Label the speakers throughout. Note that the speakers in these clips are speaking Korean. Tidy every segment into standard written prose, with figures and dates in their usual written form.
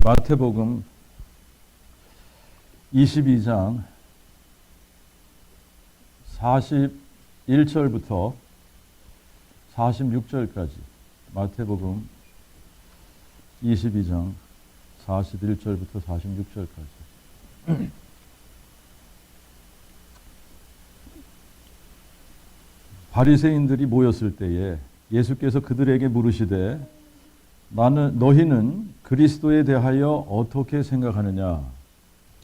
Speaker 1: 마태복음 22장 41절부터 46절까지 마태복음 22장 41절부터 46절까지 바리새인들이 모였을 때에 예수께서 그들에게 물으시되 너희는 그리스도에 대하여 어떻게 생각하느냐?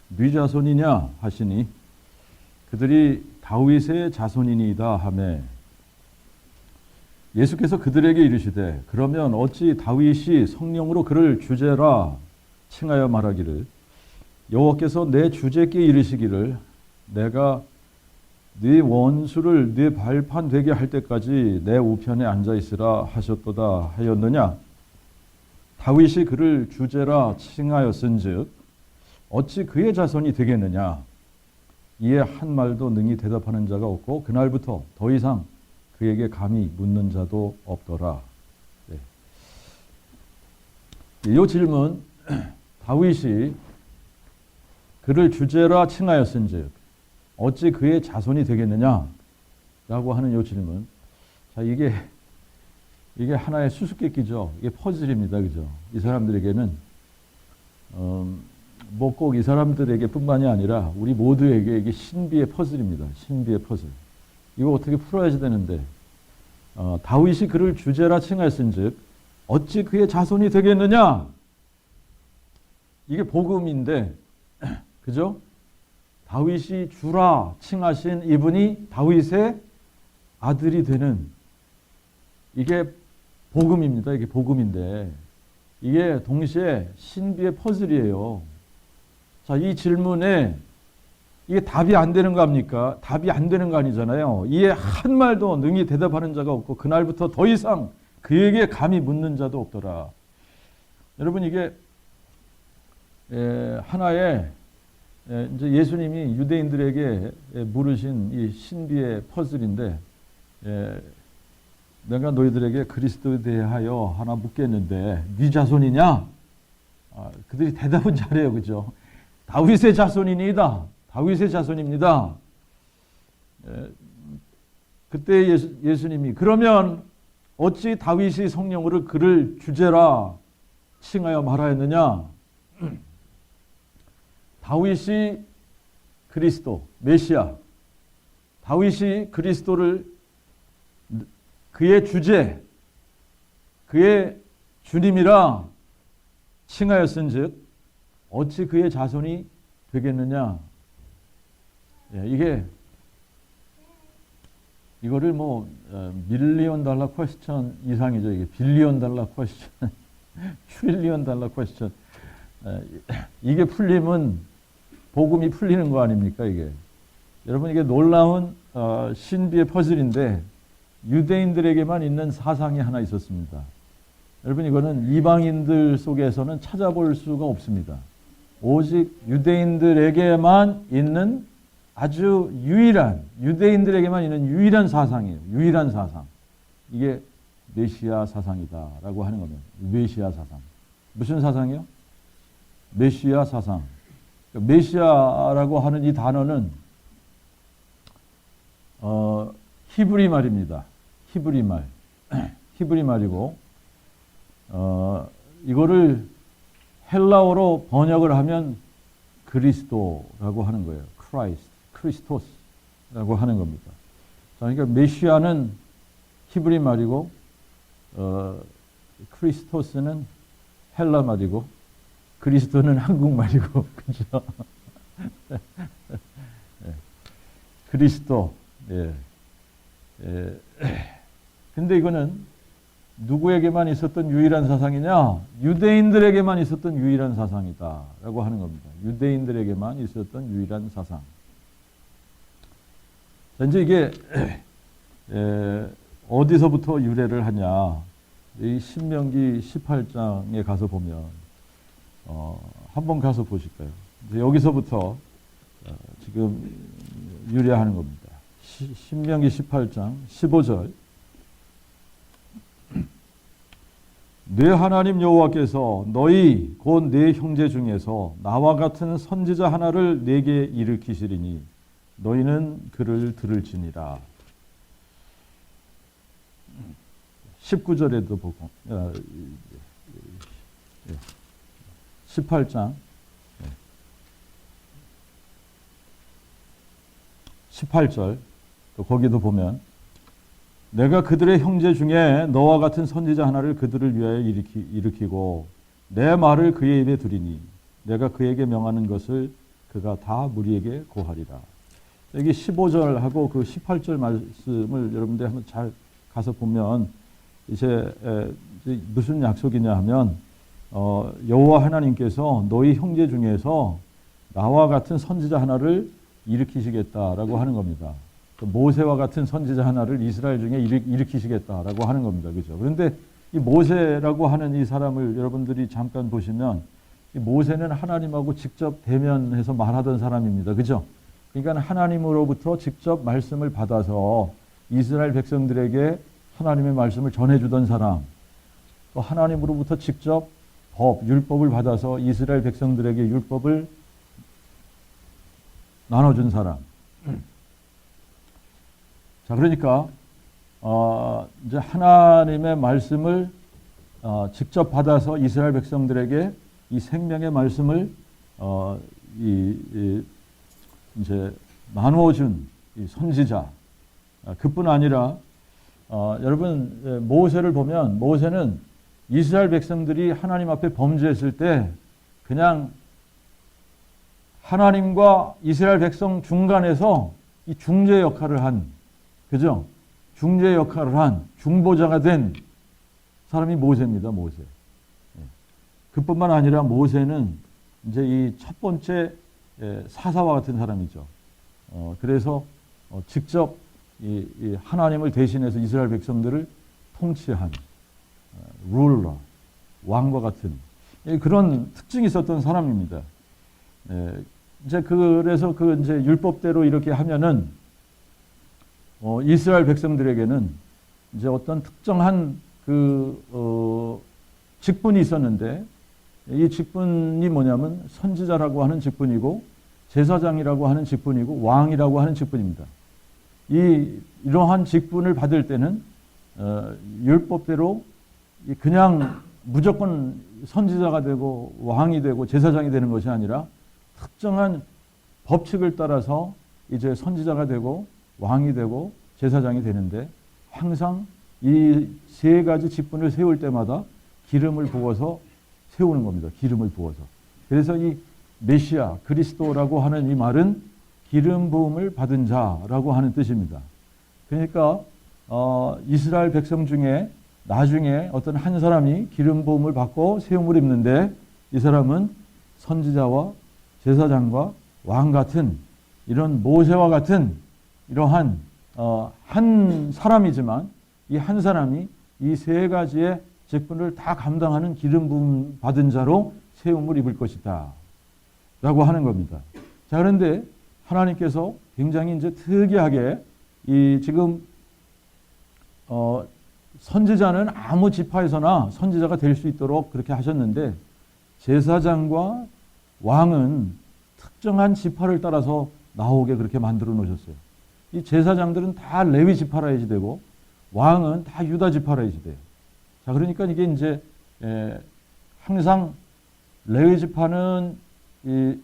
Speaker 1: 네 자손이냐? 하시니 그들이 다윗의 자손이니이다 하매 예수께서 그들에게 이르시되 그러면 어찌 다윗이 성령으로 그를 주제라 칭하여 말하기를 여호와께서 내 주제께 이르시기를 내가 네 원수를 네 발판 되게 할 때까지 내 우편에 앉아 있으라 하셨도다 하였느냐? 다윗이 그를 주제라 칭하였은즉 어찌 그의 자손이 되겠느냐? 이에 한 말도 능히 대답하는 자가 없고 그날부터 더 이상 그에게 감히 묻는 자도 없더라. 이 질문, 다윗이 그를 주제라 칭하였은즉 어찌 그의 자손이 되겠느냐? 라고 하는 이 질문. 자, 이게 하나의 수수께끼죠. 이게 퍼즐입니다. 그죠? 이 사람들에게는, 뭐 꼭 이 사람들에게 뿐만이 아니라 우리 모두에게 이게 신비의 퍼즐입니다. 신비의 퍼즐. 이거 어떻게 풀어야지 되는데, 다윗이 그를 주제라 칭하였은즉 어찌 그의 자손이 되겠느냐? 이게 복음인데, 그죠? 다윗이 주라 칭하신 이분이 다윗의 아들이 되는 이게 복음입니다. 이게 복음인데 이게 동시에 신비의 퍼즐이에요. 자, 이 질문에 이게 답이 안 되는 거 합니까? 답이 안 되는 거 아니잖아요. 이에 한 말도 능히 대답하는 자가 없고 그날부터 더 이상 그에게 감히 묻는 자도 없더라. 여러분 이게 하나의 이제 예수님이 유대인들에게 물으신 이 신비의 퍼즐인데 내가 너희들에게 그리스도에 대하여 하나 묻겠는데 네 자손이냐? 그들이 대답은 잘해요. 그죠? 다윗의 자손이니이다. 다윗의 자손입니다. 그때 예수님이 그러면 어찌 다윗이 성령으로 그를 주제라 칭하여 말하였느냐? 다윗이 그리스도, 메시아, 다윗이 그리스도를 그의 주제, 그의 주님이라 칭하였은즉 어찌 그의 자손이 되겠느냐? 이거를 뭐 밀리언 달러 퀘스천 이상이죠. 이게 빌리언 달러 퀘스천, 트릴리언 달러 퀘스천. 이게 풀리면 복음이 풀리는 거 아닙니까? 이게 여러분 이게 놀라운 신비의 퍼즐인데 유대인들에게만 있는 사상이 하나 있었습니다. 여러분 이거는 이방인들 속에서는 찾아볼 수가 없습니다. 오직 유대인들에게만 있는 아주 유일한 유대인들에게만 있는 유일한 사상이에요. 유일한 사상. 이게 메시아 사상이다라고 하는 겁니다. 메시아 사상. 무슨 사상이요? 메시아 사상. 메시아라고 하는 이 단어는 히브리 말입니다. 히브리 말. 히브리 말이고 이거를 헬라어로 번역을 하면 그리스도라고 하는 거예요. 크리스토스라고 하는 겁니다. 자, 그러니까 메시아는 히브리 말이고 크리스토스는 헬라 말이고 그리스도는 한국말이고 그죠? 그리스도. 근데 이거는 누구에게만 있었던 유일한 사상이냐? 유대인들에게만 있었던 유일한 사상이다라고 하는 겁니다. 유대인들에게만 있었던 유일한 사상. 자, 이제 이게 어디서부터 유래를 하냐? 이 신명기 18장에 가서 보면 한번 가서 보실까요? 여기서부터 지금 유래하는 겁니다. 신명기 18장 15절 내 하나님 여호와께서 너희 곧 내 형제 중에서 나와 같은 선지자 하나를 내게 일으키시리니 너희는 그를 들을지니라. 19절에도 보고 18장 18절 거기도 보면 내가 그들의 형제 중에 너와 같은 선지자 하나를 그들을 위하여 일으키고 내 말을 그의 입에 두리니 내가 그에게 명하는 것을 그가 다 무리에게 고하리라. 여기 15절하고 그 18절 말씀을 여러분들 한번 잘 가서 보면 이제 무슨 약속이냐 하면 여호와 하나님께서 너희 형제 중에서 나와 같은 선지자 하나를 일으키시겠다라고 하는 겁니다. 모세와 같은 선지자 하나를 이스라엘 중에 일으키시겠다라고 하는 겁니다. 그죠? 그런데 이 모세라고 하는 이 사람을 여러분들이 잠깐 보시면 이 모세는 하나님하고 직접 대면해서 말하던 사람입니다. 그죠? 그러니까 하나님으로부터 직접 말씀을 받아서 이스라엘 백성들에게 하나님의 말씀을 전해주던 사람, 또 하나님으로부터 직접 율법을 받아서 이스라엘 백성들에게 율법을 나눠준 사람. 자, 그러니까 이제 하나님의 말씀을 직접 받아서 이스라엘 백성들에게 이 생명의 말씀을 이제 나누어준 이 선지자. 그뿐 아니라 여러분 모세를 보면 모세는 이스라엘 백성들이 하나님 앞에 범죄했을 때 그냥 하나님과 이스라엘 백성 중간에서 이 중재 역할을 한, 그죠? 중재 역할을 한 중보자가 된 사람이 모세입니다. 모세. 그뿐만 아니라 모세는 이제 이 첫 번째 사사와 같은 사람이죠. 그래서 직접 이 하나님을 대신해서 이스라엘 백성들을 통치한 룰러, 왕과 같은 그런 특징이 있었던 사람입니다. 이제 그래서 그 이제 율법대로 이렇게 하면은 이스라엘 백성들에게는 이제 어떤 특정한 직분이 있었는데 이 직분이 뭐냐면 선지자라고 하는 직분이고 제사장이라고 하는 직분이고 왕이라고 하는 직분입니다. 이러한 직분을 받을 때는 율법대로 그냥 무조건 선지자가 되고 왕이 되고 제사장이 되는 것이 아니라 특정한 법칙을 따라서 이제 선지자가 되고 왕이 되고 제사장이 되는데 항상 이 세 가지 직분을 세울 때마다 기름을 부어서 세우는 겁니다. 기름을 부어서. 그래서 이 메시아, 그리스도라고 하는 이 말은 기름 부음을 받은 자라고 하는 뜻입니다. 그러니까 이스라엘 백성 중에 나중에 어떤 한 사람이 기름 부음을 받고 세움을 입는데 이 사람은 선지자와 제사장과 왕 같은 이런 모세와 같은 이러한 한 사람이지만 이 한 사람이 이 세 가지의 직분을 다 감당하는 기름 부음 받은 자로 세움을 입을 것이다 라고 하는 겁니다. 자, 그런데 하나님께서 굉장히 이제 특이하게 지금 선지자는 아무 지파에서나 선지자가 될 수 있도록 그렇게 하셨는데 제사장과 왕은 특정한 지파를 따라서 나오게 그렇게 만들어 놓으셨어요. 이 제사장들은 다 레위 지파라야지 되고 왕은 다 유다 지파라야지 돼요. 자, 그러니까 이게 이제 항상 레위 지파는 이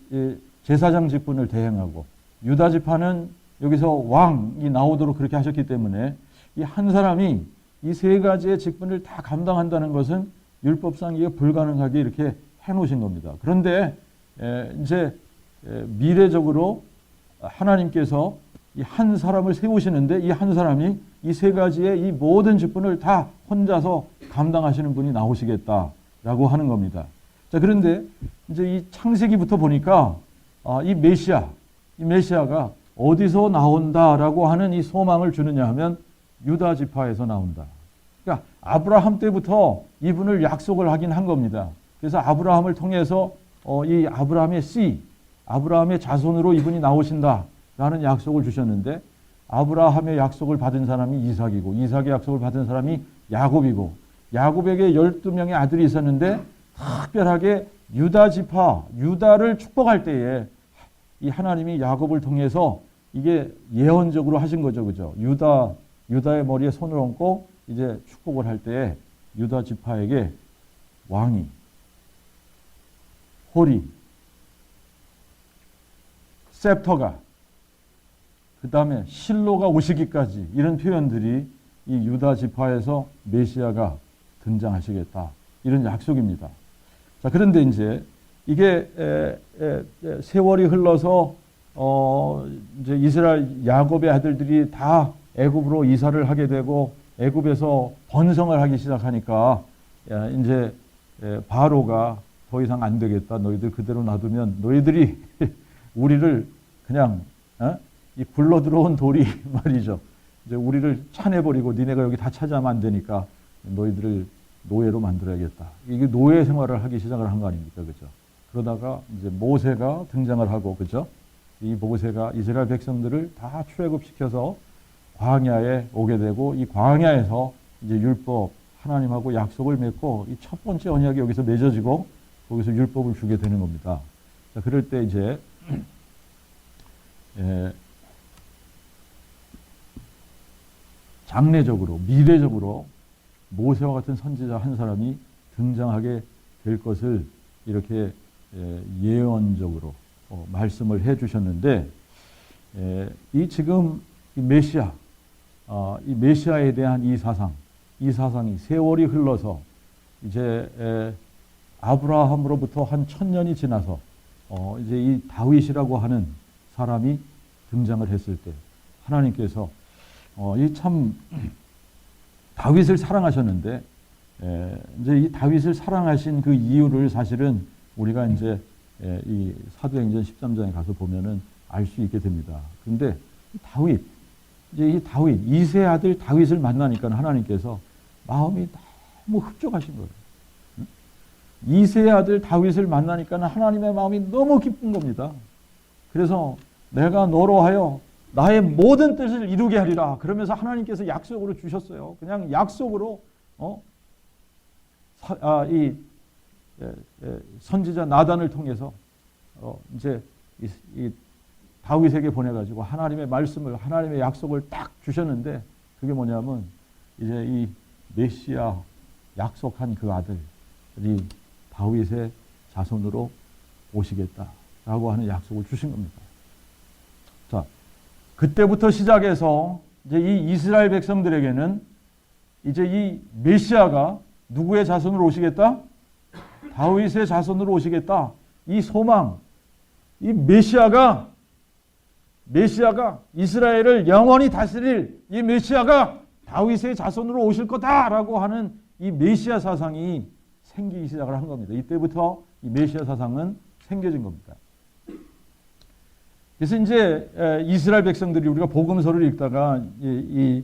Speaker 1: 제사장 직분을 대행하고 유다 지파는 여기서 왕이 나오도록 그렇게 하셨기 때문에 이 한 사람이 이 세 가지의 직분을 다 감당한다는 것은 율법상 이게 불가능하게 이렇게 해놓으신 겁니다. 그런데 이제 미래적으로 하나님께서 이 한 사람을 세우시는데 이 한 사람이 이 세 가지의 이 모든 직분을 다 혼자서 감당하시는 분이 나오시겠다라고 하는 겁니다. 자, 그런데 이제 이 창세기부터 보니까 이 메시아가 어디서 나온다라고 하는 이 소망을 주느냐 하면 유다 지파에서 나온다. 그러니까 아브라함 때부터 이분을 약속을 하긴 한 겁니다. 그래서 아브라함을 통해서 이 아브라함의 자손으로 이분이 나오신다라는 약속을 주셨는데 아브라함의 약속을 받은 사람이 이삭이고 이삭의 약속을 받은 사람이 야곱이고 야곱에게 12명의 아들이 있었는데 특별하게 유다 지파, 유다를 축복할 때에 이 하나님이 야곱을 통해서 이게 예언적으로 하신 거죠. 그죠? 유다의 머리에 손을 얹고 이제 축복을 할 때에 유다 지파에게 왕이, 홀이, 셉터가, 그 다음에 실로가 오시기까지 이런 표현들이 이 유다 지파에서 메시아가 등장하시겠다. 이런 약속입니다. 자, 그런데 이제 이게 세월이 흘러서 이제 이스라엘 야곱의 아들들이 다 애굽으로 이사를 하게 되고 애굽에서 번성을 하기 시작하니까 이제 바로가 더 이상 안 되겠다. 너희들 그대로 놔두면 너희들이 우리를 그냥 이 굴러 들어온 돌이 말이죠. 이제 우리를 차내버리고 니네가 여기 다 차지하면 안 되니까 너희들을 노예로 만들어야겠다. 이게 노예 생활을 하기 시작을 한 거 아닙니까? 그죠? 그러다가 이제 모세가 등장을 하고, 그죠? 이 모세가 이스라엘 백성들을 다 출애굽시켜서 광야에 오게 되고, 이 광야에서 이제 율법, 하나님하고 약속을 맺고, 이 첫 번째 언약이 여기서 맺어지고, 거기서 율법을 주게 되는 겁니다. 자, 그럴 때 이제, 장래적으로, 미래적으로 모세와 같은 선지자 한 사람이 등장하게 될 것을 이렇게 예언적으로 말씀을 해 주셨는데, 이 지금 이 메시아, 이 메시아에 대한 이 사상이 세월이 흘러서 이제 아브라함으로부터 한 1000년이 지나서 이제 이 다윗이라고 하는 사람이 등장을 했을 때 하나님께서 이 참 다윗을 사랑하셨는데 이제 이 다윗을 사랑하신 그 이유를 사실은 우리가 이제 이 사도행전 13장에 가서 보면은 알 수 있게 됩니다. 근데 이제 이 다윗, 이세 아들 다윗을 만나니까 하나님께서 마음이 너무 흡족하신 거예요. 이세 아들 다윗을 만나니까 하나님의 마음이 너무 기쁜 겁니다. 그래서 내가 너로 하여 나의 모든 뜻을 이루게 하리라. 그러면서 하나님께서 약속으로 주셨어요. 그냥 약속으로 이 선지자 나단을 통해서 이제 이 다윗에게 보내가지고 하나님의 말씀을, 하나님의 약속을 딱 주셨는데, 그게 뭐냐면 이제 이 메시아 약속한 그 아들이 다윗의 자손으로 오시겠다라고 하는 약속을 주신 겁니다. 자, 그때부터 시작해서 이제 이 이스라엘 백성들에게는 이제 이 메시아가 누구의 자손으로 오시겠다? 다윗의 자손으로 오시겠다. 이 소망, 이 메시아가 이스라엘을 영원히 다스릴 이 메시아가 다윗의 자손으로 오실 거다라고 하는 이 메시아 사상이 생기기 시작을 한 겁니다. 이때부터 이 메시아 사상은 생겨진 겁니다. 그래서 이제 이스라엘 백성들이 우리가 복음서를 읽다가 이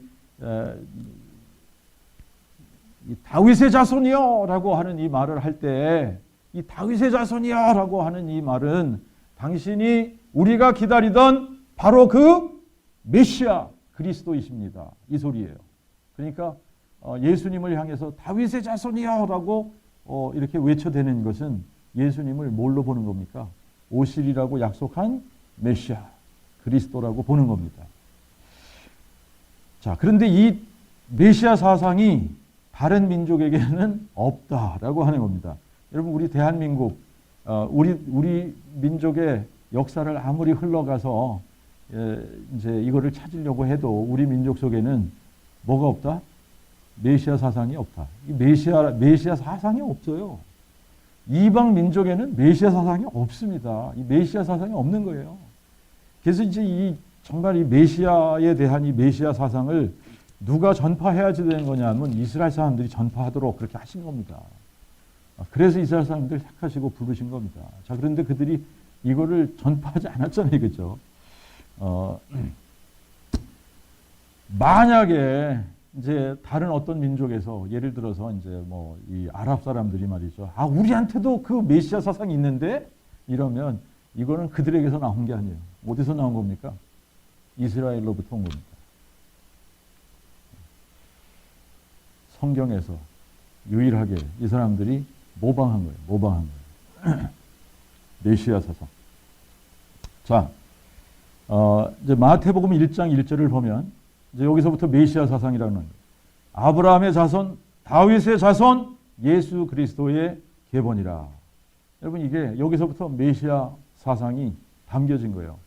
Speaker 1: 다윗의 자손이요라고 하는 이 말을 할 때, 이 다윗의 자손이요라고 하는 이 말은 당신이 우리가 기다리던 바로 그 메시아 그리스도이십니다. 이 소리예요. 그러니까 예수님을 향해서 다윗의 자손이요라고 이렇게 외쳐대는 것은 예수님을 뭘로 보는 겁니까? 오시리라고 약속한 메시아 그리스도라고 보는 겁니다. 자, 그런데 이 메시아 사상이 다른 민족에게는 없다라고 하는 겁니다. 여러분, 우리 대한민국, 우리 민족의 역사를 아무리 흘러가서 이제 이거를 찾으려고 해도 우리 민족 속에는 뭐가 없다? 메시아 사상이 없다. 이 메시아 사상이 없어요. 이방 민족에는 메시아 사상이 없습니다. 이 메시아 사상이 없는 거예요. 그래서 이제 정말 이 메시아에 대한 이 메시아 사상을 누가 전파해야지 되는 거냐면 이스라엘 사람들이 전파하도록 그렇게 하신 겁니다. 그래서 이스라엘 사람들 택하시고 부르신 겁니다. 자, 그런데 그들이 이거를 전파하지 않았잖아요. 그죠? 만약에 이제 다른 어떤 민족에서 예를 들어서 이제 뭐 이 아랍 사람들이 말이죠. 우리한테도 그 메시아 사상이 있는데 이러면 이거는 그들에게서 나온 게 아니에요. 어디서 나온 겁니까? 이스라엘로부터 온 겁니다. 성경에서 유일하게 이 사람들이 모방한 거예요. 모방한 거예요. 메시아 사상. 자, 이제 마태복음 1장 1절을 보면 이제 여기서부터 메시아 사상이라는 거예요. 아브라함의 자손, 다윗의 자손, 예수 그리스도의 계본이라. 여러분 이게 여기서부터 메시아 사상이 담겨진 거예요.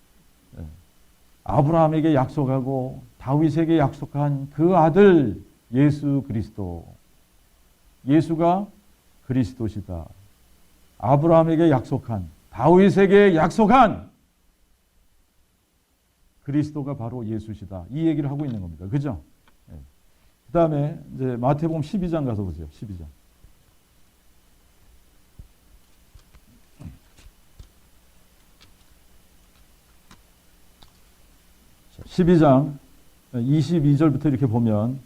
Speaker 1: 아브라함에게 약속하고 다윗에게 약속한 그 아들 예수 그리스도. 예수가 그리스도시다. 아브라함에게 약속한, 다윗에게 약속한 그리스도가 바로 예수시다. 이 얘기를 하고 있는 겁니다. 그죠? 그 다음에 이제 마태복음 12장 가서 보세요. 12장. 12장 22절부터 이렇게 보면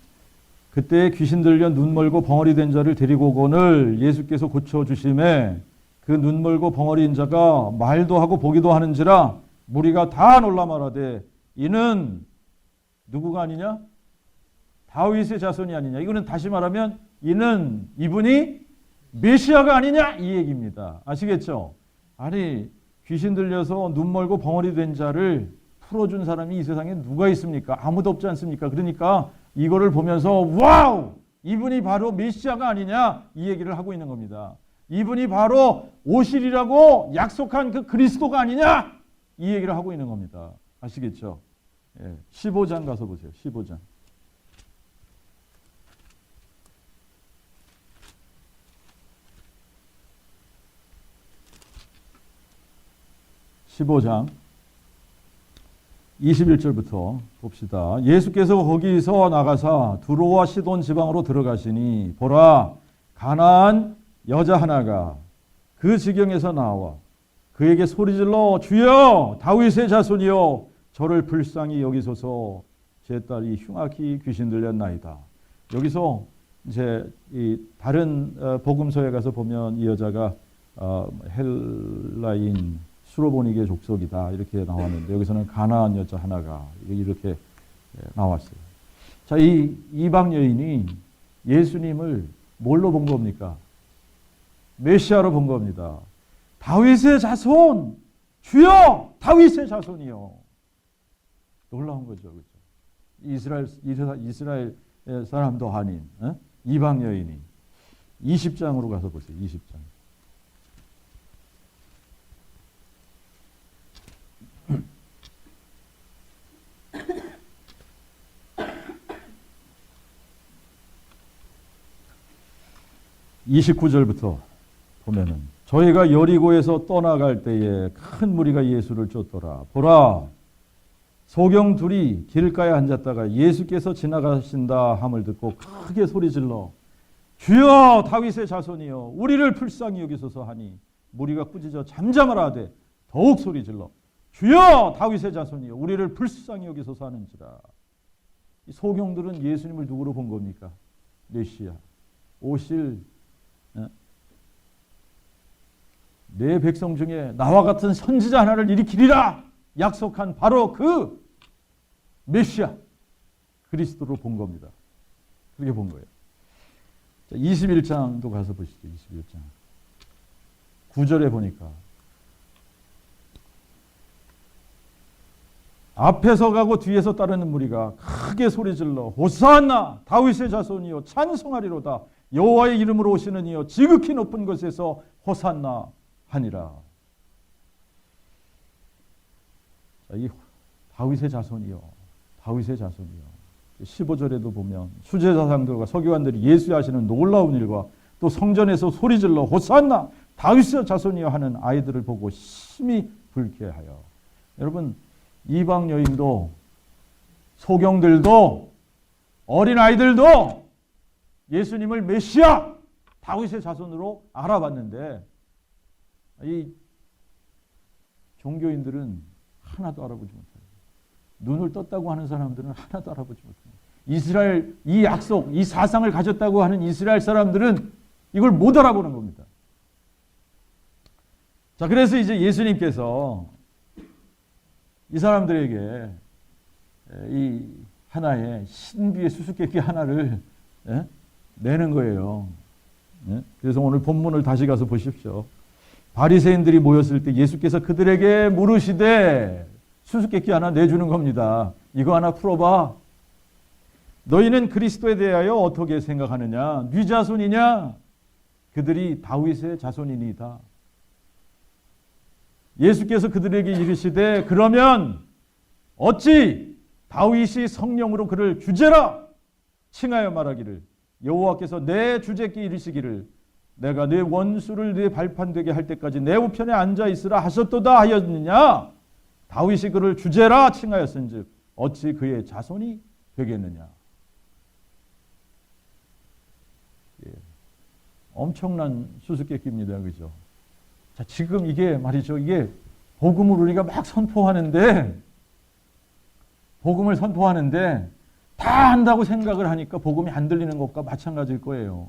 Speaker 1: 그때 귀신 들려 눈 멀고 벙어리 된 자를 데리고 오거늘 예수께서 고쳐주심에 그 눈 멀고 벙어리인 자가 말도 하고 보기도 하는지라 무리가 다 놀라 말하되 이는 누구가 아니냐? 다윗의 자손이 아니냐. 이거는 다시 말하면 이분이 메시아가 아니냐 이 얘기입니다. 아시겠죠? 아니 귀신 들려서 눈 멀고 벙어리 된 자를 풀어준 사람이 이 세상에 누가 있습니까? 아무도 없지 않습니까? 그러니까 이거를 보면서 와우! 이분이 바로 메시아가 아니냐 이 얘기를 하고 있는 겁니다. 이분이 바로 오시리라고 약속한 그 그리스도가 아니냐 이 얘기를 하고 있는 겁니다. 아시겠죠? 15장 가서 보세요. 15장. 15장 21절부터 봅시다. 예수께서 거기서 나가사 두로와 시돈 지방으로 들어가시니 보라 가나안 여자 하나가 그 지경에서 나와 그에게 소리질러 주여 다윗의 자손이여 저를 불쌍히 여기소서 제 딸이 흉악히 귀신 들렸나이다. 여기서 이제 이 다른 복음서에 가서 보면 이 여자가 헬라인 수로보니게 족속이다 이렇게 나왔는데 여기서는 가나안 여자 하나가 이렇게 나왔어요. 자, 이 이방 여인이 예수님을 뭘로 본 겁니까? 메시아로 본 겁니다. 다윗의 자손, 주여 다윗의 자손이요. 놀라운 거죠, 그렇죠? 이스라엘 사람도 아닌 이방 여인이 20장으로 가서 보세요. 20장. (29절부터) 보면은 저희가 여리고에서 떠나갈 때에 큰 무리가 예수를 쫓더라. 보라 소경 둘이 길가에 앉았다가 예수께서 지나가신다 함을 듣고 크게 소리질러 주여 다윗의 자손이여 우리를 불쌍히 여기소서 하니 무리가 꾸짖어 잠잠하라 하되 더욱 소리질러 주여 다윗의 자손이여 우리를 불쌍히 여기소서 하는지라. 이 소경들은 예수님을 누구로 본 겁니까? 메시아 오실 내 백성 중에 나와 같은 선지자 하나를 일으키리라 약속한 바로 그 메시아 그리스도로 본 겁니다. 그렇게 본 거예요. 자, 21장도 가서 보시죠. 21장 9절에 보니까 앞에서 가고 뒤에서 따르는 무리가 크게 소리질러 호산나 다윗의 자손이여 찬송하리로다 여호와의 이름으로 오시는 이여 지극히 높은 곳에서 호산나 하니라. 자, 이 다윗의 자손이요. 다윗의 자손이요. 15절에도 보면 수제사상들과 서기관들이 예수의 하시는 놀라운 일과 또 성전에서 소리질러 호산나 다윗의 자손이여 하는 아이들을 보고 심히 불쾌하여. 여러분 이방 여인도 소경들도 어린아이들도 예수님을 메시아 다윗의 자손으로 알아봤는데 이 종교인들은 하나도 알아보지 못해요. 눈을 떴다고 하는 사람들은 하나도 알아보지 못해요. 이스라엘 이 약속, 이 사상을 가졌다고 하는 이스라엘 사람들은 이걸 못 알아보는 겁니다. 자, 그래서 이제 예수님께서 이 사람들에게 이 하나의 신비의 수수께끼 하나를 내는 거예요. 예? 그래서 오늘 본문을 다시 가서 보십시오. 바리새인들이 모였을 때 예수께서 그들에게 물으시되 수수께끼 하나 내주는 겁니다. 이거 하나 풀어봐. 너희는 그리스도에 대하여 어떻게 생각하느냐? 네 자손이냐? 그들이 다윗의 자손이니이다. 예수께서 그들에게 이르시되 그러면 어찌 다윗이 성령으로 그를 주제라 칭하여 말하기를 여호와께서 내 주제께 이르시기를 내가 네 원수를 네 발판 되게 할 때까지 내 우편에 앉아 있으라 하셨도다 하였느냐? 다윗이 그를 주제라 칭하였은즉 어찌 그의 자손이 되겠느냐? 예. 엄청난 수수께끼입니다. 그죠? 자, 지금 이게 말이죠. 이게 복음을 우리가 막 선포하는데 다 한다고 생각을 하니까 복음이 안 들리는 것과 마찬가지일 거예요.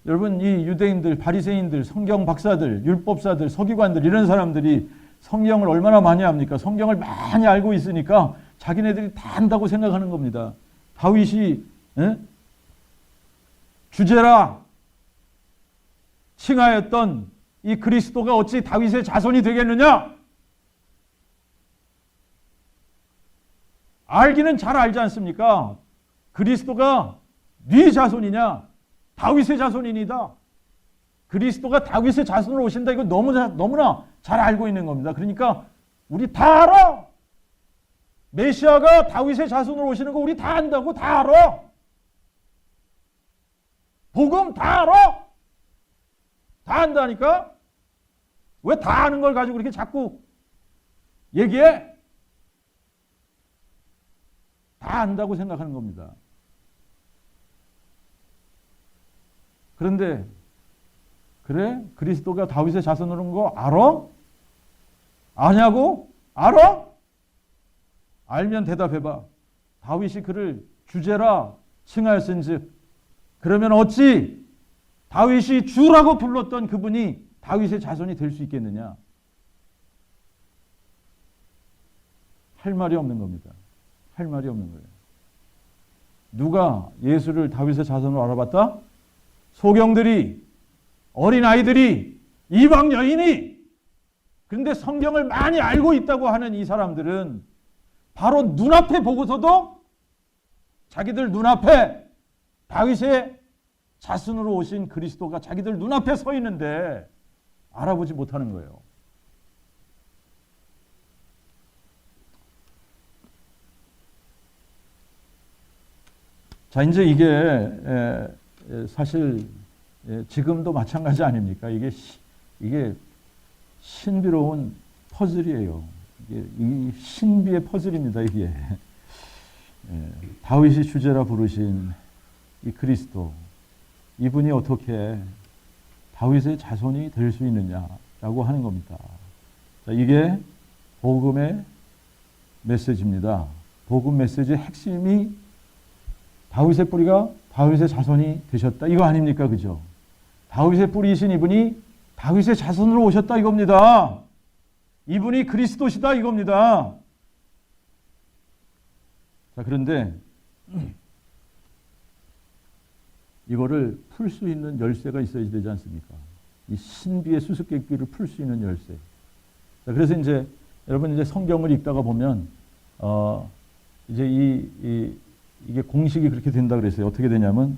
Speaker 1: 여러분, 이 유대인들, 바리새인들, 성경 박사들, 율법사들, 서기관들 이런 사람들이 성경을 얼마나 많이 합니까? 성경을 많이 알고 있으니까 자기네들이 다 한다고 생각하는 겁니다. 다윗이 주제라 칭하였던 이 그리스도가 어찌 다윗의 자손이 되겠느냐? 알기는 잘 알지 않습니까? 그리스도가 네 자손이냐? 다윗의 자손이니다. 그리스도가 다윗의 자손으로 오신다. 이거 너무나 잘 알고 있는 겁니다. 그러니까 우리 다 알아. 메시아가 다윗의 자손으로 오시는 거 우리 다 안다고. 다 알아. 복음 다 알아. 다 안다니까. 왜 다 아는 걸 가지고 이렇게 자꾸 얘기해? 다 안다고 생각하는 겁니다. 그런데 그래? 그리스도가 다윗의 자손으로 온 거 알아? 아냐고? 알아? 알면 대답해봐. 다윗이 그를 주제라 칭하였은즉 그러면 어찌 다윗이 주라고 불렀던 그분이 다윗의 자손이 될 수 있겠느냐? 할 말이 없는 겁니다. 할 말이 없는 거예요. 누가 예수를 다윗의 자손으로 알아봤다? 소경들이, 어린아이들이, 이방 여인이. 그런데 성경을 많이 알고 있다고 하는 이 사람들은 바로 눈앞에 보고서도 자기들 눈앞에 다윗의 자손으로 오신 그리스도가 자기들 눈앞에 서 있는데 알아보지 못하는 거예요. 자, 이제 이게 사실 지금도 마찬가지 아닙니까? 이게 신비로운 퍼즐이에요. 이 신비의 퍼즐입니다. 이게 다윗이 주제라 부르신 이 그리스도, 이분이 어떻게 다윗의 자손이 될 수 있느냐라고 하는 겁니다. 자, 이게 복음의 메시지입니다. 복음 메시지의 핵심이 다윗의 뿌리가 다윗의 자손이 되셨다. 이거 아닙니까? 그죠? 다윗의 뿌리이신 이분이 다윗의 자손으로 오셨다. 이겁니다. 이분이 그리스도시다. 이겁니다. 자, 그런데 이거를 풀 수 있는 열쇠가 있어야 되지 않습니까? 이 신비의 수수께끼를 풀 수 있는 열쇠. 자, 그래서 이제 여러분 이제 성경을 읽다가 보면 이제 이게 공식이 그렇게 된다 그랬어요. 어떻게 되냐면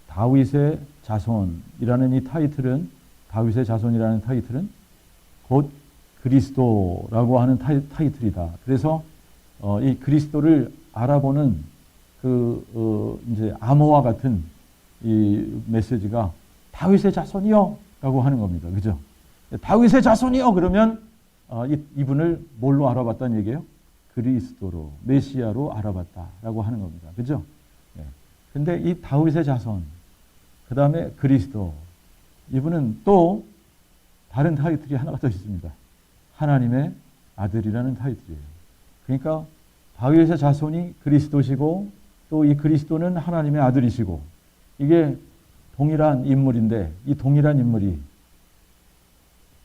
Speaker 1: 다윗의 자손이라는 이 타이틀은, 다윗의 자손이라는 타이틀은 곧 그리스도라고 하는 타이틀이다. 그래서 이 그리스도를 알아보는 이제 암호와 같은 이 메시지가 다윗의 자손이요라고 하는 겁니다. 그죠? 다윗의 자손이요. 그러면 이분을 뭘로 알아봤다는 얘기예요? 그리스도로, 메시아로 알아봤다라고 하는 겁니다. 그죠? 근데 이 다윗의 자손, 그 다음에 그리스도, 이분은 또 다른 타이틀이 하나가 더 있습니다. 하나님의 아들이라는 타이틀이에요. 그러니까 다윗의 자손이 그리스도시고 또 이 그리스도는 하나님의 아들이시고, 이게 동일한 인물인데 이 동일한 인물이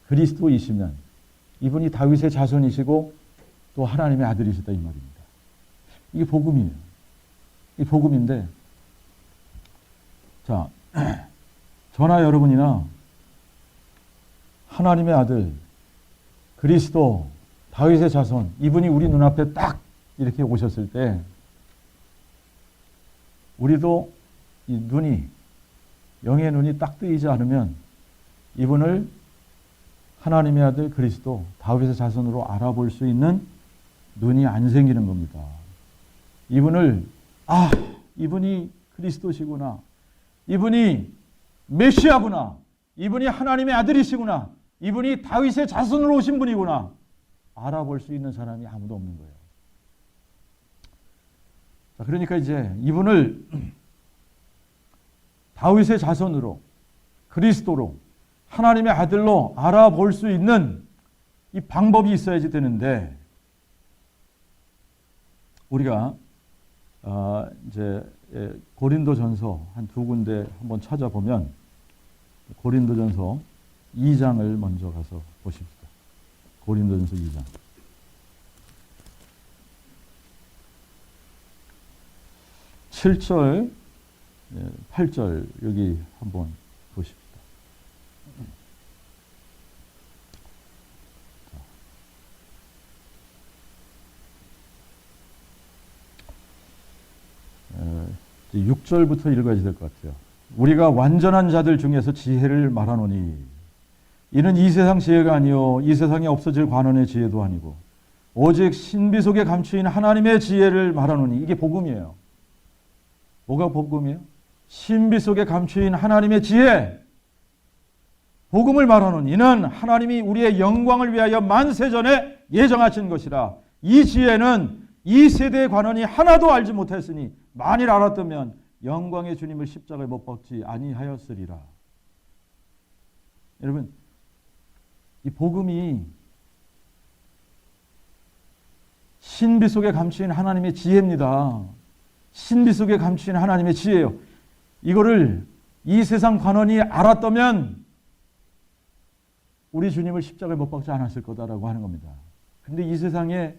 Speaker 1: 그리스도이시면 이분이 다윗의 자손이시고 또 하나님의 아들이시다 이 말입니다. 이게 복음이에요. 이 복음인데 자, 저나 여러분이나 하나님의 아들 그리스도 다윗의 자손 이분이 우리 눈앞에 딱 이렇게 오셨을 때 우리도 이 눈이 영의 눈이 딱 뜨이지 않으면 이분을 하나님의 아들 그리스도 다윗의 자손으로 알아볼 수 있는 눈이 안 생기는 겁니다. 이분을 이분이 그리스도시구나. 이분이 메시아구나. 이분이 하나님의 아들이시구나. 이분이 다윗의 자손으로 오신 분이구나. 알아볼 수 있는 사람이 아무도 없는 거예요. 자, 그러니까 이제 이분을 다윗의 자손으로 그리스도로 하나님의 아들로 알아볼 수 있는 이 방법이 있어야지 되는데 우리가 이제 고린도전서 한 두 군데 한번 찾아보면 고린도전서 2장을 먼저 가서 보십시다. 고린도전서 2장. 7절, 8절 여기 한번 보십시다. 자, 6절부터 읽어야 될 것 같아요. 우리가 완전한 자들 중에서 지혜를 말하노니 이는 이 세상 지혜가 아니요 이 세상에 없어질 관원의 지혜도 아니고 오직 신비 속에 감추인 하나님의 지혜를 말하노니 이게 복음이에요. 뭐가 복음이에요? 신비 속에 감추인 하나님의 지혜. 복음을 말하노니 이는 하나님이 우리의 영광을 위하여 만세전에 예정하신 것이라. 이 지혜는 이 세대의 관원이 하나도 알지 못했으니 만일 알았다면 영광의 주님을 십자가에 못 박지 아니하였으리라. 여러분, 이 복음이 신비 속에 감추인 하나님의 지혜입니다. 신비 속에 감추인 하나님의 지혜예요. 이거를 이 세상 관원이 알았다면 우리 주님을 십자가에 못 박지 않았을 거다라고 하는 겁니다. 그런데 이 세상의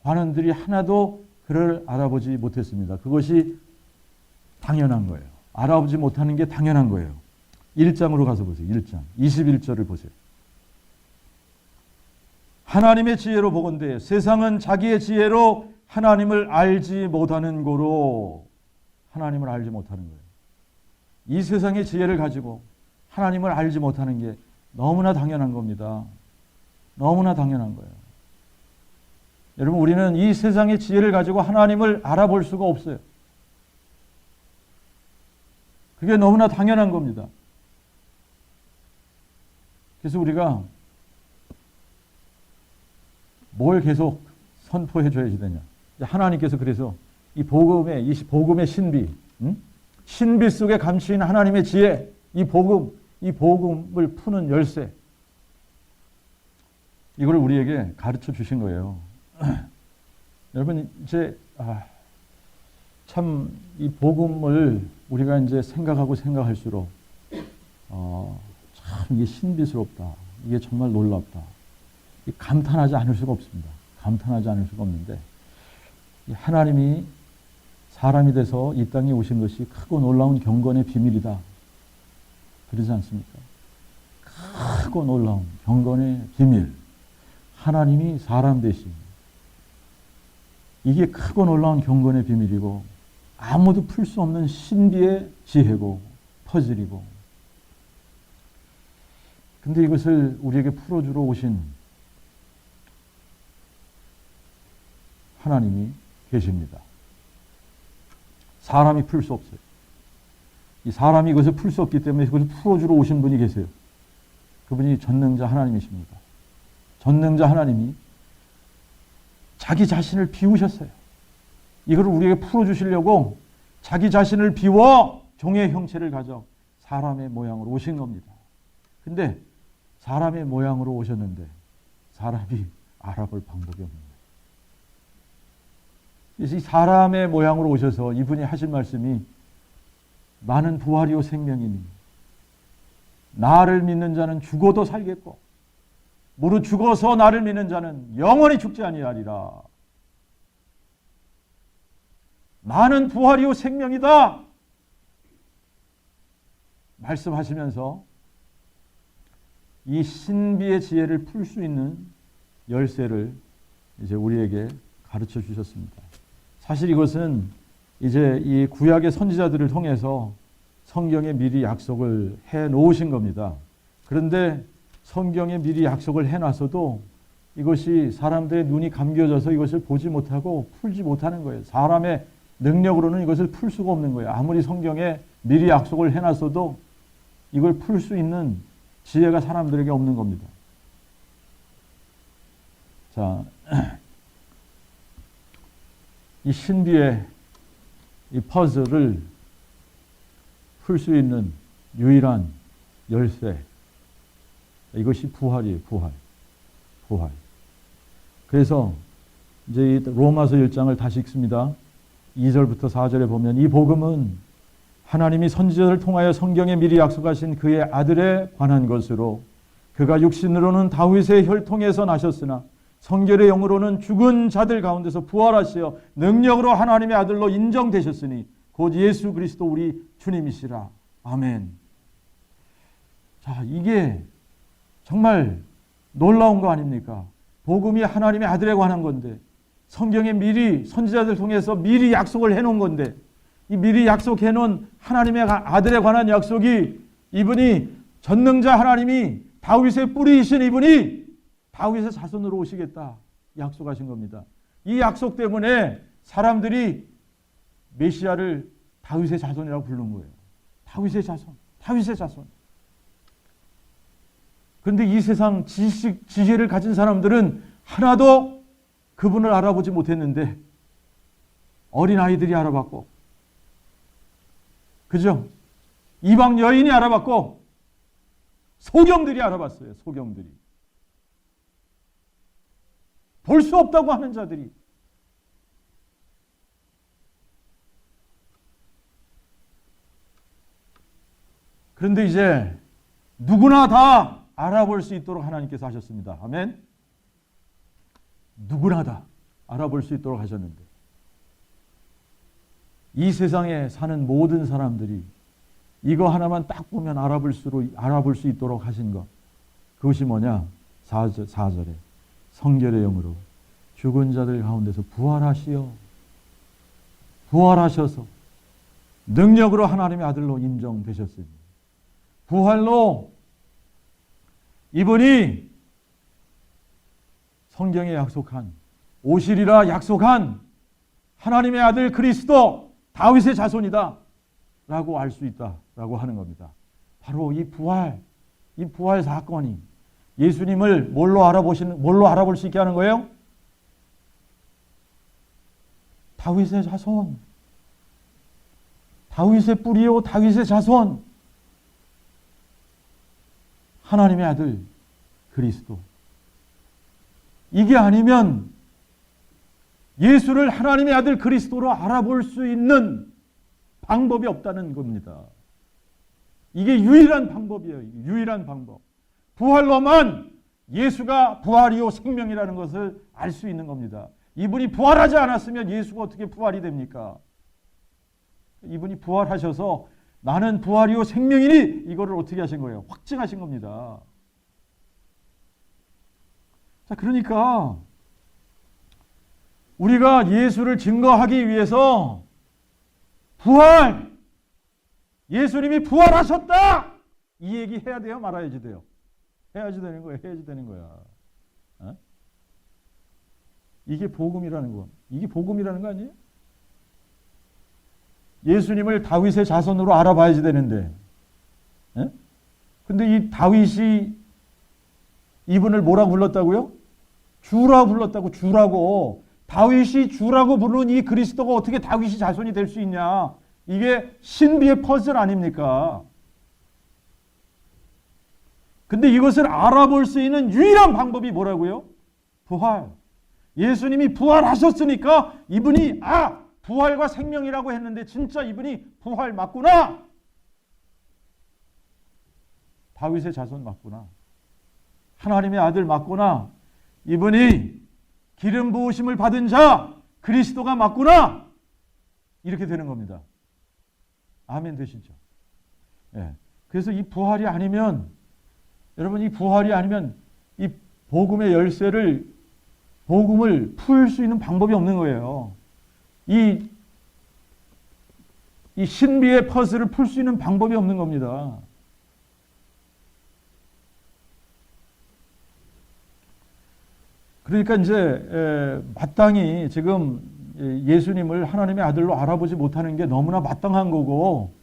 Speaker 1: 관원들이 하나도 그를 알아보지 못했습니다. 그것이 당연한 거예요. 알아보지 못하는 게 당연한 거예요. 1장으로 가서 보세요. 1장 21절을 보세요. 하나님의 지혜로 보건대 세상은 자기의 지혜로 하나님을 알지 못하는 고로 하나님을 알지 못하는 거예요. 이 세상의 지혜를 가지고 하나님을 알지 못하는 게 너무나 당연한 겁니다. 너무나 당연한 거예요. 여러분, 우리는 이 세상의 지혜를 가지고 하나님을 알아볼 수가 없어요. 그게 너무나 당연한 겁니다. 그래서 우리가 뭘 계속 선포해 줘야지 되냐. 하나님께서 그래서 이 복음의 신비, 신비 속에 감추인 하나님의 지혜, 이 복음을 푸는 열쇠, 이걸 우리에게 가르쳐 주신 거예요. 여러분, 이제 참 이 복음을 우리가 이제 생각할수록 참 이게 신비스럽다. 이게 정말 놀랍다. 감탄하지 않을 수가 없습니다. 감탄하지 않을 수가 없는데 하나님이 사람이 돼서 이 땅에 오신 것이 크고 놀라운 경건의 비밀이다. 그러지 않습니까? 크고 놀라운 경건의 비밀. 하나님이 사람 되신. 이게 크고 놀라운 경건의 비밀이고 아무도 풀 수 없는 신비의 지혜고 퍼즐이고. 근데 이것을 우리에게 풀어주러 오신 하나님이 계십니다. 사람이 풀 수 없어요. 이 사람이 이것을 풀 수 없기 때문에 그것을 풀어주러 오신 분이 계세요. 그분이 전능자 하나님이십니다. 전능자 하나님이 자기 자신을 비우셨어요. 이걸 우리에게 풀어주시려고 자기 자신을 비워 종의 형체를 가져 사람의 모양으로 오신 겁니다. 근데 사람의 모양으로 오셨는데 사람이 알아볼 방법이 없는 거예요. 그래서 이 사람의 모양으로 오셔서 이분이 하신 말씀이 나는 부활이요 생명이니 나를 믿는 자는 죽어도 살겠고 무릇 죽어서 나를 믿는 자는 영원히 죽지 아니하리라. 나는 부활이요 생명이다. 말씀하시면서 이 신비의 지혜를 풀 수 있는 열쇠를 이제 우리에게 가르쳐 주셨습니다. 사실 이것은 이제 이 구약의 선지자들을 통해서 성경에 미리 약속을 해 놓으신 겁니다. 그런데 성경에 미리 약속을 해 놨어도 이것이 사람들의 눈이 감겨져서 이것을 보지 못하고 풀지 못하는 거예요. 사람의 능력으로는 이것을 풀 수가 없는 거예요. 아무리 성경에 미리 약속을 해 놨어도 이걸 풀 수 있는 지혜가 사람들에게 없는 겁니다. 자, 이 신비의 이 퍼즐을 풀 수 있는 유일한 열쇠, 이것이 부활이에요. 부활. 그래서 이제 이 로마서 1장을 다시 읽습니다. 2절부터 4절에 보면 이 복음은 하나님이 선지자를 통하여 성경에 미리 약속하신 그의 아들에 관한 것으로 그가 육신으로는 다윗의 혈통에서 나셨으나 성결의 영으로는 죽은 자들 가운데서 부활하시어 능력으로 하나님의 아들로 인정되셨으니 곧 예수 그리스도 우리 주님이시라. 아멘. 자, 이게 정말 놀라운 거 아닙니까? 복음이 하나님의 아들에 관한 건데 성경에 미리 선지자들 통해서 미리 약속을 해놓은 건데 이 미리 약속해 놓은 하나님의 아들에 관한 약속이 이분이 전능자 하나님이 다윗의 뿌리이신 이분이 다윗의 자손으로 오시겠다 약속하신 겁니다. 이 약속 때문에 사람들이 메시아를 다윗의 자손이라고 부르는 거예요. 다윗의 자손. 그런데 이 세상 지혜를 가진 사람들은 하나도 그분을 알아보지 못했는데 어린아이들이 알아봤고, 그죠? 이방 여인이 알아봤고, 소경들이 알아봤어요. 소경들이. 볼 수 없다고 하는 자들이. 그런데 이제 누구나 다 알아볼 수 있도록 하나님께서 하셨습니다. 아멘. 누구나 다 알아볼 수 있도록 하셨는데 이 세상에 사는 모든 사람들이 이거 하나만 딱 보면 알아볼 수 있도록 하신 것, 그것이 뭐냐? 4절에 성결의 영으로 죽은 자들 가운데서 부활하셔서 능력으로 하나님의 아들로 인정되셨으니, 부활로 이분이 성경에 약속한, 오시리라 약속한 하나님의 아들 그리스도 다윗의 자손이다 라고 알 수 있다라고 하는 겁니다. 바로 이 부활 사건이 예수님을 뭘로 알아볼 수 있게 하는 거예요? 다윗의 자손, 다윗의 뿌리요 다윗의 자손, 하나님의 아들 그리스도. 이게 아니면 예수를 하나님의 아들 그리스도로 알아볼 수 있는 방법이 없다는 겁니다. 이게 유일한 방법이에요. 유일한 방법. 부활로만 예수가 부활이요 생명이라는 것을 알 수 있는 겁니다. 이분이 부활하지 않았으면 예수가 어떻게 부활이 됩니까? 이분이 부활하셔서 나는 부활이요 생명이니 이거를 어떻게 하신 거예요? 확증하신 겁니다. 자, 그러니까 우리가 예수를 증거하기 위해서 예수님이 부활하셨다! 이 얘기 해야 돼요? 말아야지 돼요? 해야지 되는 거야. 어? 이게 복음이라는 거. 이게 복음이라는 거 아니에요? 예수님을 다윗의 자손으로 알아봐야지 되는데, 근데 이 다윗이 이분을 뭐라고 불렀다고요? 주라고 불렀다고. 주라고. 다윗이 주라고 부르는 이 그리스도가 어떻게 다윗이 자손이 될 수 있냐? 이게 신비의 퍼즐 아닙니까? 근데 이것을 알아볼 수 있는 유일한 방법이 뭐라고요? 부활. 예수님이 부활하셨으니까 이분이 부활과 생명이라고 했는데 진짜 이분이 부활 맞구나. 다윗의 자손 맞구나. 하나님의 아들 맞구나. 이분이 기름 부으심을 받은 자 그리스도가 맞구나. 이렇게 되는 겁니다. 아멘 되시죠? 예. 그래서 이 부활이 아니면, 여러분, 이 부활이 아니면 이 복음의 열쇠를, 복음을 풀 수 있는 방법이 없는 거예요. 이 신비의 퍼즐을 풀 수 있는 방법이 없는 겁니다. 그러니까 이제 마땅히 지금 예수님을 하나님의 아들로 알아보지 못하는 게 너무나 마땅한 거고,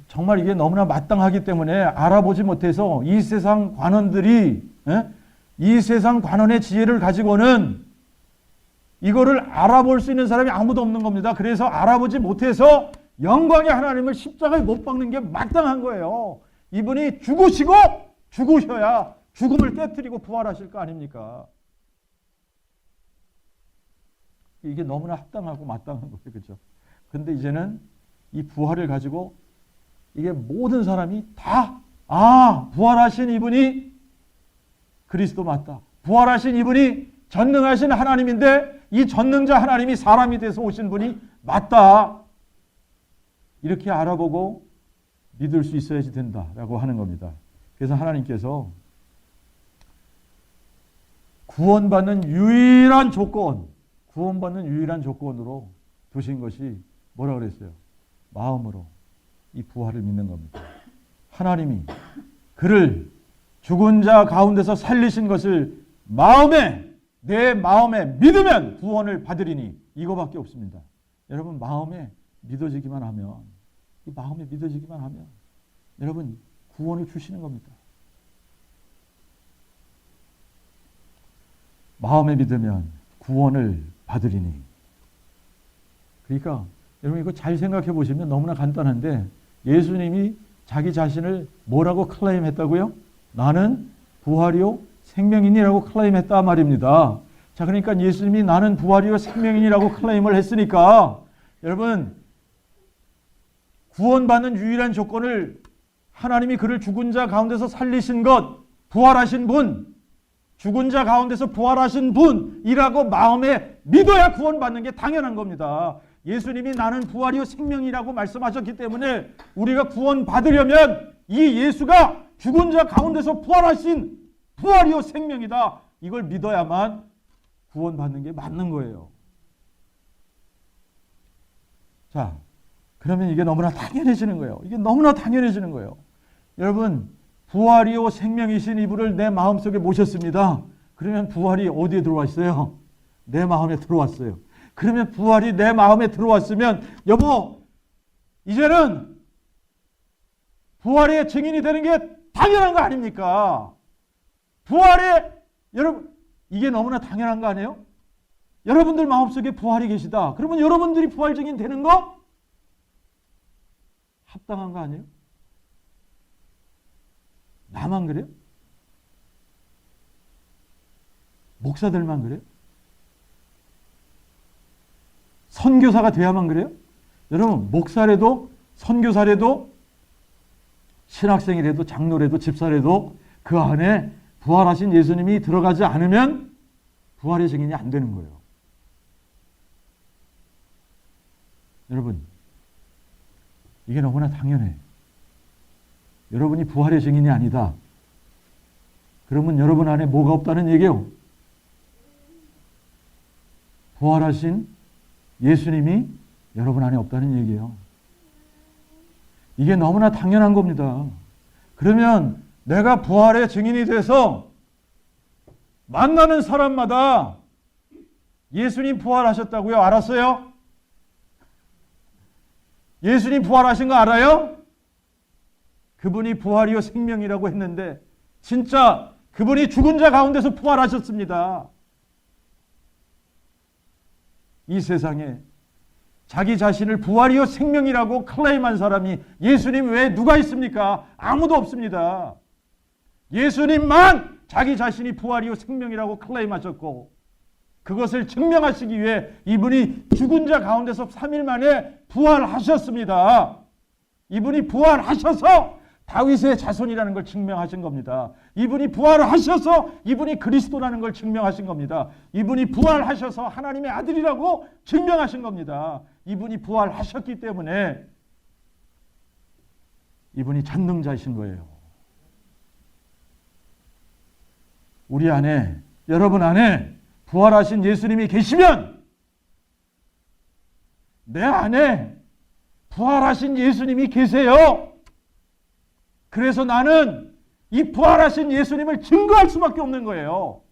Speaker 1: 정말 이게 너무나 마땅하기 때문에 알아보지 못해서 이 세상 관원들이, 이 세상 관원의 지혜를 가지고는 이거를 알아볼 수 있는 사람이 아무도 없는 겁니다. 그래서 알아보지 못해서 영광의 하나님을 십자가에 못 박는 게 마땅한 거예요. 이분이 죽으시고 죽으셔야 죽음을 깨뜨리고 부활하실 거 아닙니까? 이게 너무나 합당하고 마땅한 거예요. 그렇죠? 근데 이제는 이 부활을 가지고 이게 모든 사람이 다, 부활하신 이분이 그리스도 맞다. 부활하신 이분이 전능하신 하나님인데 이 전능자 하나님이 사람이 돼서 오신 분이 맞다. 이렇게 알아보고 믿을 수 있어야지 된다라고 하는 겁니다. 그래서 하나님께서 구원받는 유일한 조건으로 두신 것이 뭐라 그랬어요? 마음으로 이 부활을 믿는 겁니다. 하나님이 그를 죽은 자 가운데서 살리신 것을 내 마음에 믿으면 구원을 받으리니, 이거밖에 없습니다. 여러분, 마음에 믿어지기만 하면, 여러분 구원을 주시는 겁니다. 마음에 믿으면 구원을 받으리니. 그러니까 여러분 이거 잘 생각해 보시면 너무나 간단한데, 예수님이 자기 자신을 뭐라고 클레임했다고요? 나는 부활이요 생명이니라고 클레임했다 말입니다. 자, 그러니까 예수님이 나는 부활이요 생명이니라고 클레임을 했으니까, 여러분 구원받는 유일한 조건을, 하나님이 그를 죽은 자 가운데서 살리신 것, 부활하신 분, 죽은 자 가운데서 부활하신 분이라고 마음에 믿어야 구원받는 게 당연한 겁니다. 예수님이 나는 부활이요 생명이라고 말씀하셨기 때문에 우리가 구원받으려면 이 예수가 죽은 자 가운데서 부활하신 부활이요 생명이다, 이걸 믿어야만 구원받는 게 맞는 거예요. 자, 그러면 이게 너무나 당연해지는 거예요. 여러분, 부활이요 생명이신 이분을 내 마음속에 모셨습니다. 그러면 부활이 어디에 들어와 있어요? 내 마음에 들어왔어요. 그러면 부활이 내 마음에 들어왔으면, 여보, 이제는 부활의 증인이 되는 게 당연한 거 아닙니까? 여러분, 이게 너무나 당연한 거 아니에요? 여러분들 마음속에 부활이 계시다. 그러면 여러분들이 부활 증인 되는 거 합당한 거 아니에요? 나만 그래요? 목사들만 그래요? 선교사가 돼야만 그래요? 여러분, 목사래도 선교사래도 신학생이라도 장로라도 집사라도 그 안에 부활하신 예수님이 들어가지 않으면 부활의 증인이 안 되는 거예요. 여러분, 이게 너무나 당연해. 여러분이 부활의 증인이 아니다. 그러면 여러분 안에 뭐가 없다는 얘기예요? 부활하신 예수님이 여러분 안에 없다는 얘기예요. 이게 너무나 당연한 겁니다. 그러면 내가 부활의 증인이 돼서 만나는 사람마다 예수님 부활하셨다고요? 알았어요? 예수님 부활하신 거 알아요? 그분이 부활이요 생명이라고 했는데 진짜 그분이 죽은 자 가운데서 부활하셨습니다. 이 세상에 자기 자신을 부활이요 생명이라고 클레임한 사람이 예수님 외에 누가 있습니까? 아무도 없습니다. 예수님만 자기 자신이 부활이요 생명이라고 클레임하셨고, 그것을 증명하시기 위해 이분이 죽은 자 가운데서 3일 만에 부활하셨습니다. 이분이 부활하셔서 다윗의 자손이라는 걸 증명하신 겁니다. 이분이 부활하셔서 이분이 그리스도라는 걸 증명하신 겁니다. 이분이 부활하셔서 하나님의 아들이라고 증명하신 겁니다. 이분이 부활하셨기 때문에 이분이 전능자이신 거예요. 우리 안에, 여러분 안에 부활하신 예수님이 계시면 내 안에 부활하신 예수님이 계세요. 그래서 나는 이 부활하신 예수님을 증거할 수밖에 없는 거예요.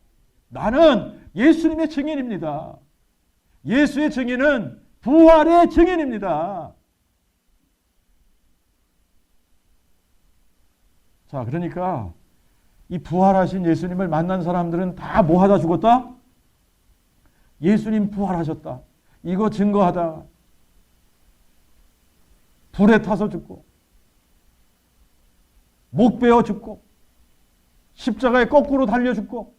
Speaker 1: 나는 예수님의 증인입니다. 예수의 증인은 부활의 증인입니다. 자, 그러니까 이 부활하신 예수님을 만난 사람들은 다 뭐 하다 죽었다? 예수님 부활하셨다. 이거 증거하다. 불에 타서 죽고, 목 베어 죽고, 십자가에 거꾸로 달려 죽고,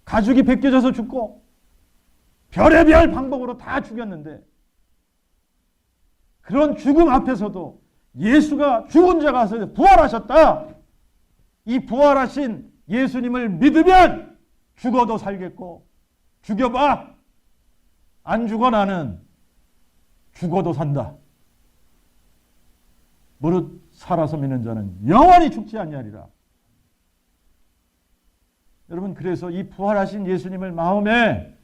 Speaker 1: 가죽이 벗겨져서 죽고, 별의별 방법으로 다 죽였는데, 그런 죽음 앞에서도 예수가 죽은 자가 와서 부활하셨다. 이 부활하신 예수님을 믿으면 죽어도 살겠고, 죽여봐. 안 죽어 나는 죽어도 산다. 무릇 살아서 믿는 자는 영원히 죽지 아니하리라. 여러분, 그래서 이 부활하신 예수님을 마음에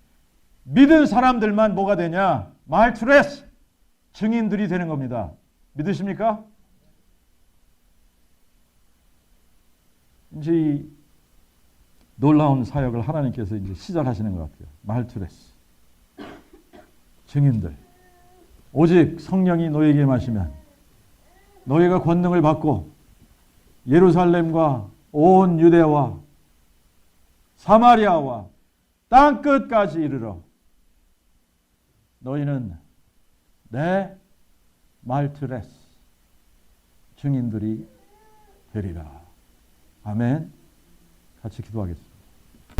Speaker 1: 믿은 사람들만 뭐가 되냐? 말투레스, 증인들이 되는 겁니다. 믿으십니까? 이제 이 놀라운 사역을 하나님께서 이제 시작하시는 것 같아요. 말투레스, 증인들. 오직 성령이 너에게 마시면 너희가 권능을 받고 예루살렘과 온 유대와 사마리아와 땅 끝까지 이르러 너희는 내 말투레스 증인들이 되리라. 아멘. 같이 기도하겠습니다.